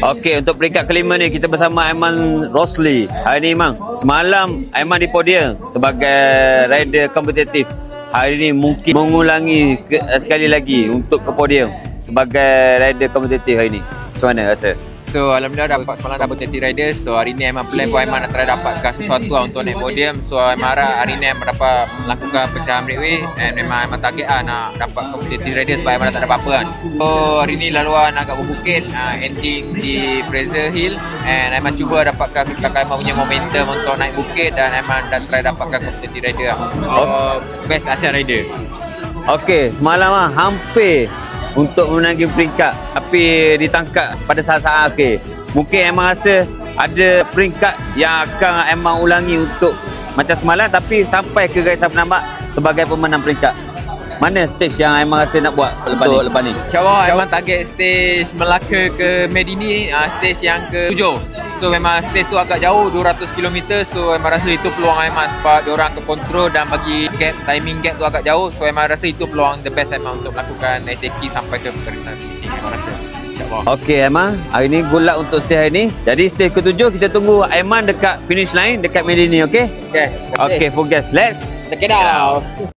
Okey, untuk peringkat kelima ni kita bersama Aiman Rosli. Hari ni Mang, semalam Aiman di podium sebagai rider kompetitif. Hari ni mungkin mengulangi sekali lagi untuk ke podium sebagai rider kompetitif hari ni. Macam mana rasa? So alhamdulillah semalam dapat 30 riders. So hari ni Aiman plan buat Aiman nak try dapatkan sesuatu untuk naik podium. So Aiman harap hari ni Aiman dapat melakukan pecahan breakaway. And memang Aiman target nak dapat competitive riders sebab Aiman tak ada apa-apa kan. So hari ni laluan agak berbukit, ending di Fraser Hill. And Aiman cuba dapatkan Aiman punya momentum untuk naik bukit. Dan Aiman dah try dapatkan competitive rider best Asian rider. Okey, semalam hampir untuk memenangi peringkat, tapi ditangkap pada saat-saat akhir. Mungkin Aiman rasa ada peringkat yang akan Aiman ulangi untuk macam semalam, tapi sampai ke garisan penambak sebagai pemenang peringkat. Mana stage yang Aiman rasa nak buat lepas ni? InsyaAllah Aiman target stage Melaka ke Medini, stage yang ke-7. So memang stage tu agak jauh, 200 km. So Aiman rasa itu peluang Aiman sebab diorang akan kontrol dan bagi gap, timing gap tu agak jauh. So Aiman rasa itu peluang the best Aiman untuk melakukan ATK sampai ke garisan finishing. Aiman rasa Okey Aiman, hari ni good luck untuk stage hari ni. Jadi stage ke-7 kita tunggu Aiman dekat finish line dekat Medini, okey? Okay, Okey, focus. Let's check it out.